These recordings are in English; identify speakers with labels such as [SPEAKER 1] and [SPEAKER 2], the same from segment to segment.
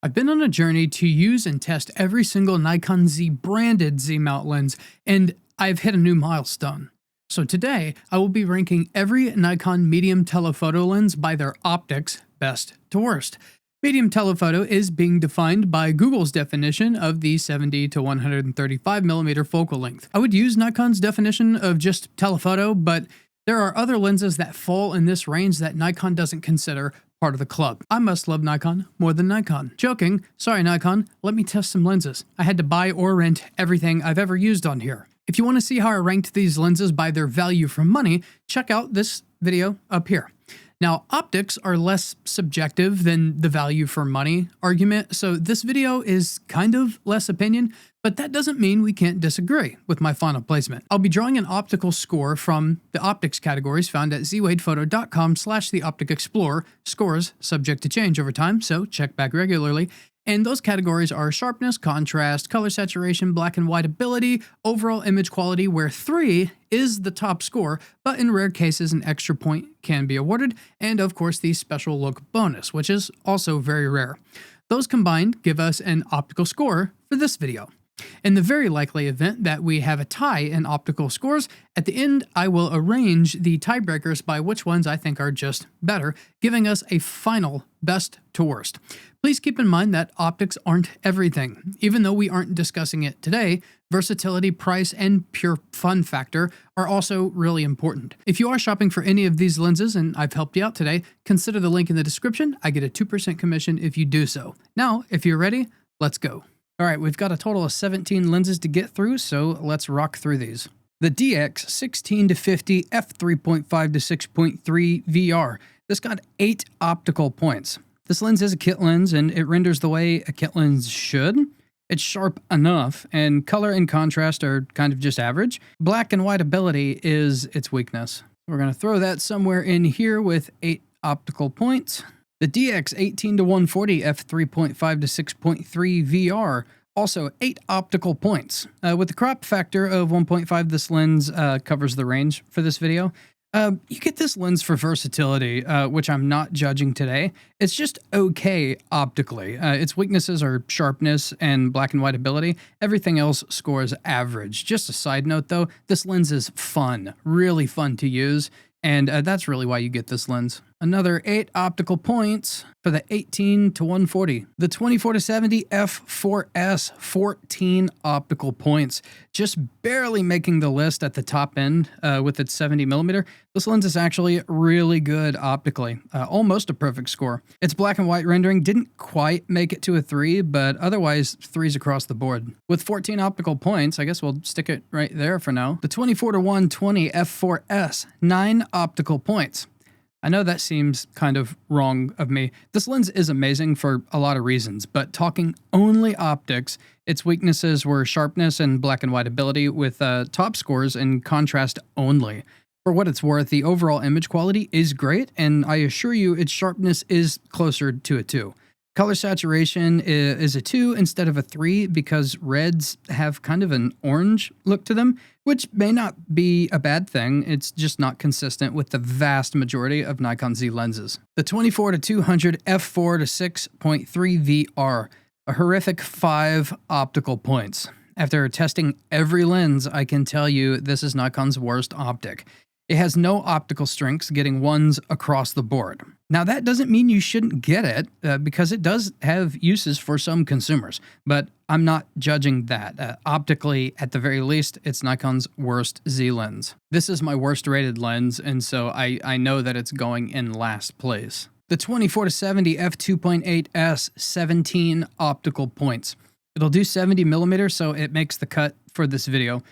[SPEAKER 1] I've been on a journey to use and test every single Nikon Z branded Z mount lens, and I've hit a new milestone. So today, I will be ranking every Nikon medium telephoto lens by their optics, best to worst. Medium telephoto is being defined by Google's definition of the 70 to 135mm focal length. I would use Nikon's definition of just telephoto, but there are other lenses that fall in this range that Nikon doesn't consider part of the club. I must love Nikon more than Nikon. Joking, sorry Nikon, let me test some lenses. I had to buy or rent everything I've ever used on here. If you want to see how I ranked these lenses by their value for money, check out this video up here. Now, optics are less subjective than the value for money argument, so this video is kind of less opinion, but that doesn't mean we can't disagree with my final placement. I'll be drawing an optical score from the optics categories found at zwadephotosales.com/theopticexplorer, scores subject to change over time, so check back regularly. And those categories are sharpness, contrast, color saturation, black and white ability, overall image quality, where 3 is the top score, but in rare cases an extra point can be awarded, and of course the special look bonus, which is also very rare. Those combined give us an optical score for this video. In the very likely event that we have a tie in optical scores, at the end I will arrange the tiebreakers by which ones I think are just better, giving us a final best to worst. Please keep in mind that optics aren't everything. Even though we aren't discussing it today, versatility, price, and pure fun factor are also really important. If you are shopping for any of these lenses and I've helped you out today, consider the link in the description. I get a 2% commission if you do so. Now, if you're ready, let's go. All right, we've got a total of 17 lenses to get through, so let's rock through these. The DX 16-50 f3.5 to 6.3 VR. This got 8 optical points. This lens is a kit lens, and it renders the way a kit lens should. It's sharp enough, and color and contrast are kind of just average. Black and white ability is its weakness. We're going to throw that somewhere in here with 8 optical points. The DX 18-140 f3.5 to 6.3 VR, also 8 optical points. With the crop factor of 1.5, this lens covers the range for this video. You get this lens for versatility, which I'm not judging today. It's just okay optically. Its weaknesses are sharpness and black and white ability. Everything else scores average. Just a side note though, this lens is fun, really fun to use, and that's really why you get this lens. Another 8 optical points for the 18-140. The 24-70 f4S, 14 optical points. Just barely making the list at the top end with its 70mm. This lens is actually really good optically. Almost a perfect score. Its black and white rendering didn't quite make it to a 3, but otherwise 3s across the board. With 14 optical points, I guess we'll stick it right there for now. The 24-120 f4S, 9 optical points. I know that seems kind of wrong of me. This lens is amazing for a lot of reasons, but talking only optics, its weaknesses were sharpness and black and white ability with top scores in contrast only. For what it's worth, the overall image quality is great, and I assure you its sharpness is closer to a 2. Color saturation is a 2 instead of a 3 because reds have kind of an orange look to them, which may not be a bad thing. It's just not consistent with the vast majority of Nikon Z lenses. The 24-200 f4 to 6.3 VR, a horrific 5 optical points. After testing every lens, I can tell you this is Nikon's worst optic. It has no optical strengths, getting 1s across the board. Now that doesn't mean you shouldn't get it, because it does have uses for some consumers, but I'm not judging that. Optically, at the very least, it's Nikon's worst Z lens. This is my worst rated lens, and so I know that it's going in last place. The 24-70 f2.8S, 17 optical points. It'll do 70mm, so it makes the cut for this video.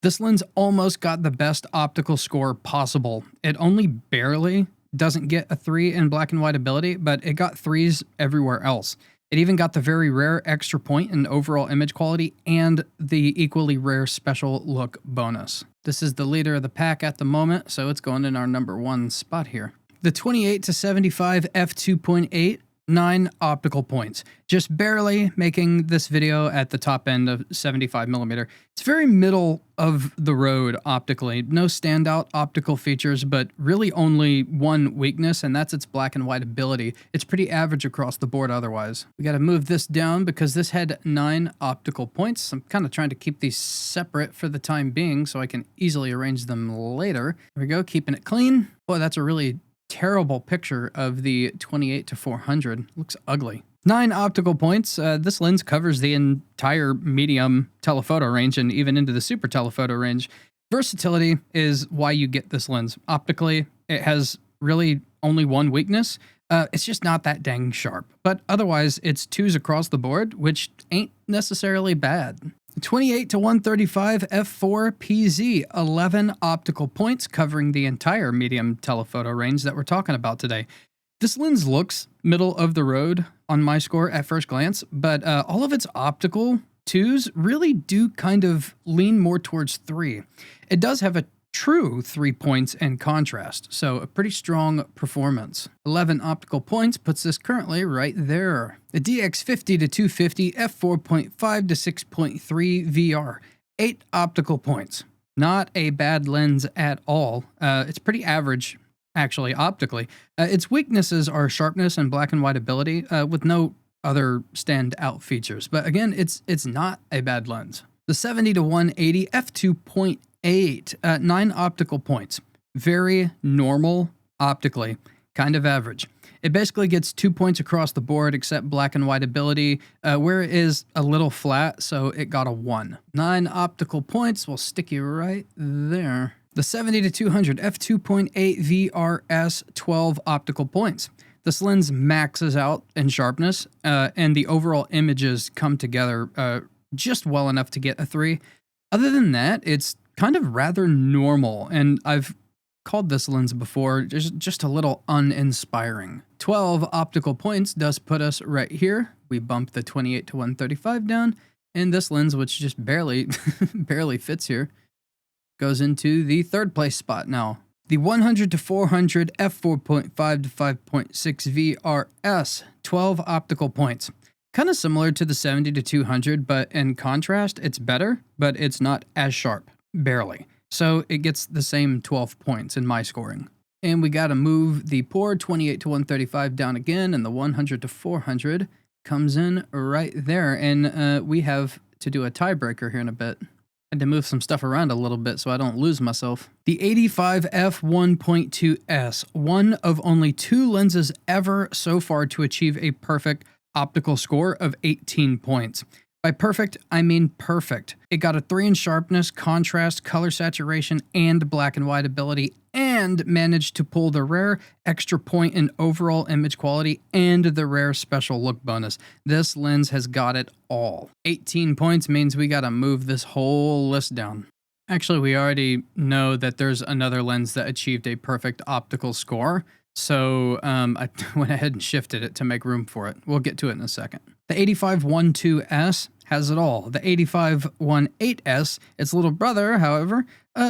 [SPEAKER 1] This lens almost got the best optical score possible. It only barely doesn't get a 3 in black and white ability, but it got 3s everywhere else. It even got the very rare extra point in overall image quality and the equally rare special look bonus. This is the leader of the pack at the moment, so it's going in our #1 spot here. The 28-75 f2.8, 9 optical points, just barely making this video at the top end of 75mm. It's very middle of the road optically, no standout optical features, but really only one weakness, and that's its black and white ability. It's pretty average across the board otherwise. We got to move this down because this had 9 optical points. I'm kind of trying to keep these separate for the time being so I can easily arrange them later. There we go, keeping it clean. Boy, that's a really terrible picture of the 28-400. Looks ugly. 9 optical points. This lens covers the entire medium telephoto range and even into the super telephoto range. Versatility is why you get this lens. Optically, it has really only one weakness. It's just not that dang sharp. But otherwise, it's 2s across the board, which ain't necessarily bad. 28-135 f4PZ, 11 optical points covering the entire medium telephoto range that we're talking about today. This lens looks middle of the road on my score at first glance, but all of its optical 2s really do kind of lean more towards 3. It does have a true 3 points in contrast, so a pretty strong performance. 11 optical points puts this currently right there. The DX50-250 f4.5 to 6.3 VR, 8 optical points. Not a bad lens at all. It's pretty average, actually, optically. Its weaknesses are sharpness and black and white ability, with no other standout features. But again, it's not a bad lens. The 70-180 f2.8, 9 optical points. Very normal optically, kind of average. It basically gets 2 points across the board except black and white ability, where it is a little flat, so it got a 1. 9 optical points will stick you right there. The 70-200 f2.8 VRS, 12 optical points. This lens maxes out in sharpness, and the overall images come together just well enough to get a 3. Other than that, it's kind of rather normal, and I've called this lens before, just a little uninspiring. 12 optical points does put us right here. We bump the 28-135 down, and this lens, which just barely fits here, goes into the 3rd place spot now. The 100-400 f4.5 to 5.6 VRS, 12 optical points. Kind of similar to the 70-200, but in contrast, it's better, but it's not as sharp, barely. So it gets the same 12 points in my scoring. And we got to move the poor 28-135 down again, and the 100-400 comes in right there. And we have to do a tiebreaker here in a bit. Had to move some stuff around a little bit so I don't lose myself. The 85 f1.2S, one of only 2 lenses ever so far to achieve a perfect optical score of 18 points. By perfect, I mean perfect. It got a 3 in sharpness, contrast, color saturation, and black and white ability, and managed to pull the rare extra point in overall image quality and the rare special look bonus. This lens has got it all. 18 points means we gotta move this whole list down. Actually, we already know that there's another lens that achieved a perfect optical score, so I went ahead and shifted it to make room for it. We'll get to it in a second. The 85-12S has it all. The 85-18S, its little brother, however,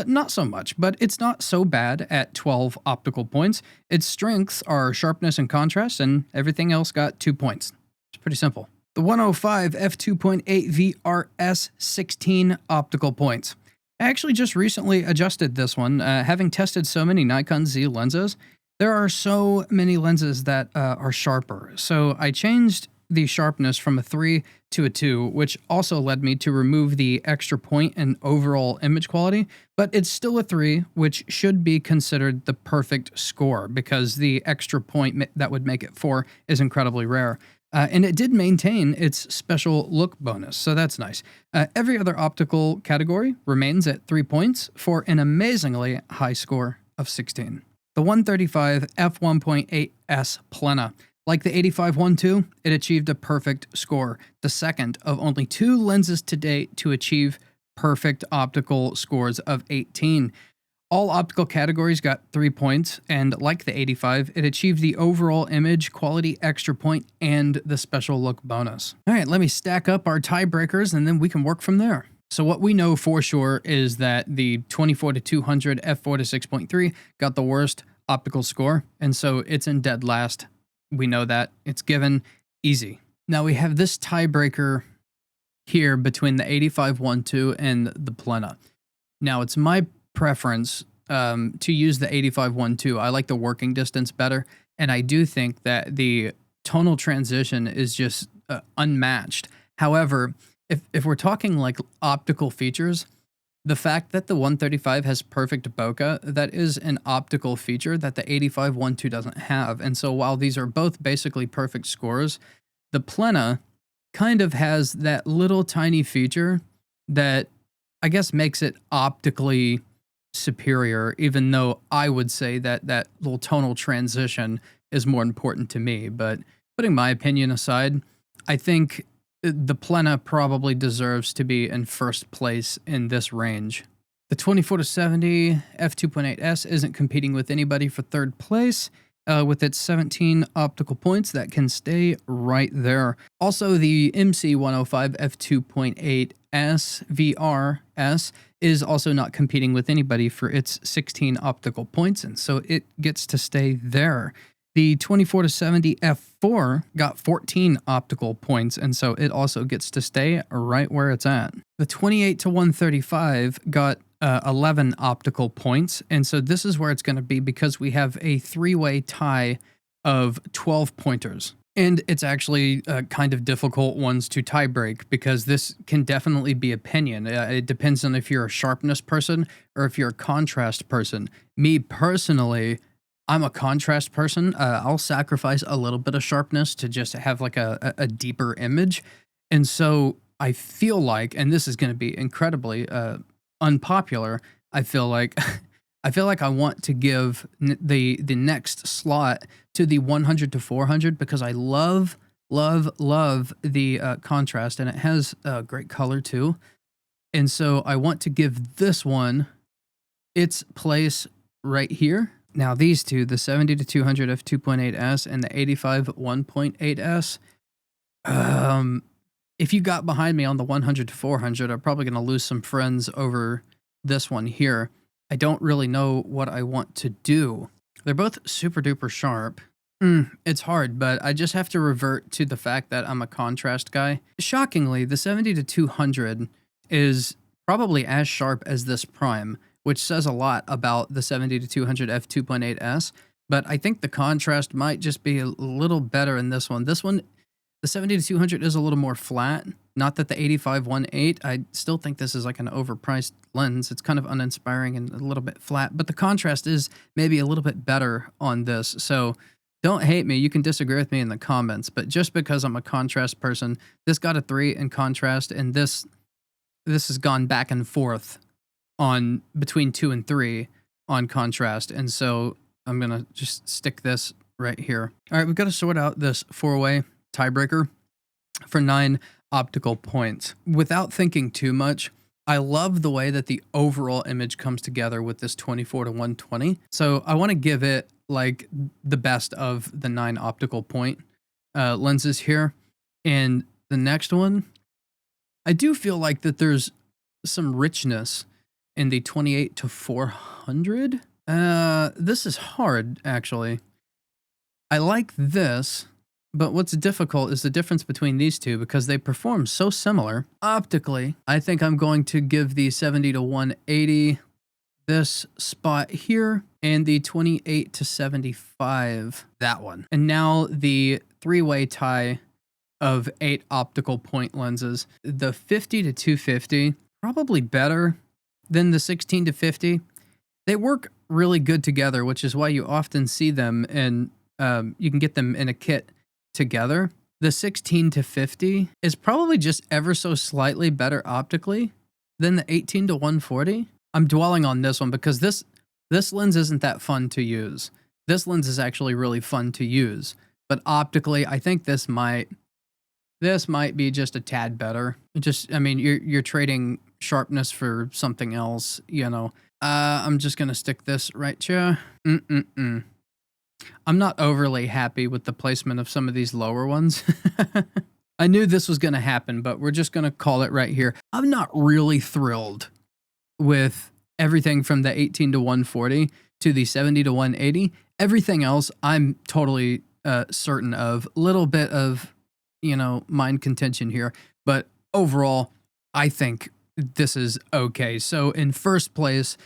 [SPEAKER 1] not so much, but it's not so bad at 12 optical points. Its strengths are sharpness and contrast, and everything else got 2 points. It's pretty simple. The 105 f2.8 VRS, 16 optical points. I actually just recently adjusted this one, having tested so many Nikon Z lenses. There are so many lenses that are sharper, so I changed the sharpness from a 3 to a 2, which also led me to remove the extra point in overall image quality, but it's still a 3, which should be considered the perfect score because the extra point that would make it 4 is incredibly rare. And it did maintain its special look bonus, so that's nice. Every other optical category remains at 3 points for an amazingly high score of 16. The 135 f1.8S Plena. Like the 85-12, it achieved a perfect score, the second of only 2 lenses to date to achieve perfect optical scores of 18. All optical categories got 3 points, and like the 85, it achieved the overall image quality extra point and the special look bonus. All right, let me stack up our tiebreakers, and then we can work from there. So what we know for sure is that the 24-200 f4 to 6.3 got the worst optical score, and so it's in dead last we know that. It's given. Easy. Now we have this tiebreaker here between the 85-1.2 and the Plena. Now it's my preference to use the 85-1.2. I like the working distance better, and I do think that the tonal transition is just unmatched. However, if we're talking like optical features, the fact that the 135 has perfect bokeh, that is an optical feature that the 85-1.2 doesn't have. And so while these are both basically perfect scores, the Plena kind of has that little tiny feature that I guess makes it optically superior, even though I would say that that little tonal transition is more important to me. But putting my opinion aside, I think the Plena probably deserves to be in first place in this range. The 24-70 f2.8S isn't competing with anybody for third place, with its 17 optical points that can stay right there. Also, the MC105 f2.8S VRS is also not competing with anybody for its 16 optical points, and so it gets to stay there. The 24-70 f4 got 14 optical points, and so it also gets to stay right where it's at. The 28-135 got 11 optical points, and so this is where it's going to be because we have a three-way tie of 12 pointers. And it's actually kind of difficult ones to tie break because this can definitely be opinion. It depends on if you're a sharpness person or if you're a contrast person. Me personally, I'm a contrast person. I'll sacrifice a little bit of sharpness to just have like a deeper image. And so I feel like, and this is going to be incredibly unpopular, I feel like I want to give the next slot to the 100-400 because I love the contrast, and it has great color too. And so I want to give this one its place right here. Now these two, the 70-200 f2.8S and the 85 1.8S, if you got behind me on the 100-400, I'm probably going to lose some friends over this one here. I don't really know what I want to do. They're both super duper sharp. It's hard, but I just have to revert to the fact that I'm a contrast guy. Shockingly, the 70-200 is probably as sharp as this prime, which says a lot about the 70-200 f2.8S, but I think the contrast might just be a little better in this one. This one, the 70-200 is a little more flat. Not that the 85 1.8, I still think this is like an overpriced lens. It's kind of uninspiring and a little bit flat, but the contrast is maybe a little bit better on this. So don't hate me. You can disagree with me in the comments, but just because I'm a contrast person, this got a 3 in contrast, and this has gone back and forth on between 2 and 3 on contrast. And so I'm going to just stick this right here. All right, we've got to sort out this 4-way tiebreaker for 9 optical points. Without thinking too much, I love the way that the overall image comes together with this 24-120. So I want to give it like the best of the 9 optical point lenses here. And the next one, I do feel like that there's some richness in the 28-400. This is hard, actually. I like this, but what's difficult is the difference between these two because they perform so similar. Optically, I think I'm going to give the 70-180 this spot here and the 28-75 that one. And now the 3-way tie of 8 optical point lenses. The 50-250, probably better than the 16-50. They work really good together, which is why you often see them and you can get them in a kit together. The 16-50 is probably just ever so slightly better optically than the 18-140. I'm dwelling on this one because this lens isn't that fun to use. This lens is actually really fun to use, but optically, I think this might be just a tad better. I mean, you're trading sharpness for something else, you know. I'm just gonna stick this right here. I'm not overly happy with the placement of some of these lower ones. I knew this was gonna happen, but we're just gonna call it right here. I'm not really thrilled with everything from the 18-140 to the 70-180. Everything else, I'm totally certain of. Little bit of, mind contention here, but overall, I think this is okay. So in first place,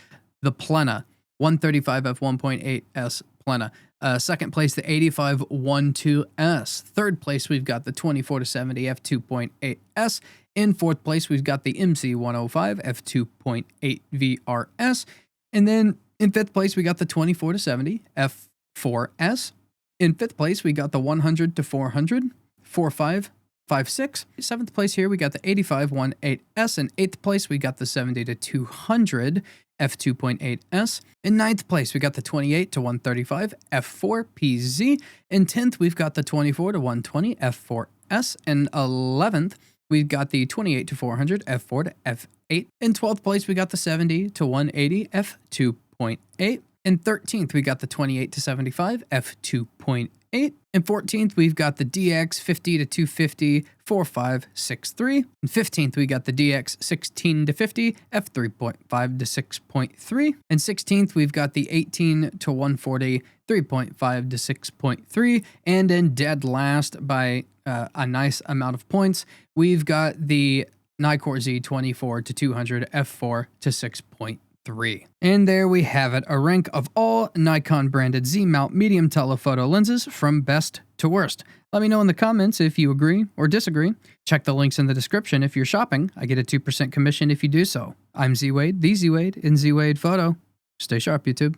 [SPEAKER 1] the Plena 135 f1.8s Plena. Second place, the 8512s. Third place, we've got the 24-70 f2.8s. In fourth place, we've got the MC105 f2.8 VRS. And then in fifth place, we got the 24-70 f4s. In fifth place, we got the 100-400 4556. Seventh place here, we got the 8518s. In eighth place, we got the 70-200 f2.8s. In ninth place, we got the 28-135 f4PZ. In 10th, we've got the 24-120 f4s. In 11th, we've got the 28-400 f4 to f8. In 12th place, we got the 70-180 f2.8. In 13th, we got the 28-75 f2.8. In 14th, we've got the DX 50-250 4563. In 15th, we got the DX 16-50 f3.5 to 6.3. In 16th, we've got the 18-140 3.5 to 6.3. And in dead last by a nice amount of points, we've got the Nikkor Z 24-200 f4 to 6.3. And there we have it, a rank of all Nikon branded Z-mount medium telephoto lenses from best to worst. Let me know in the comments if you agree or disagree. Check the links in the description if you're shopping. I get a 2% commission if you do so. I'm Z Wade, the Z Wade in Z Wade Photo. Stay sharp, YouTube.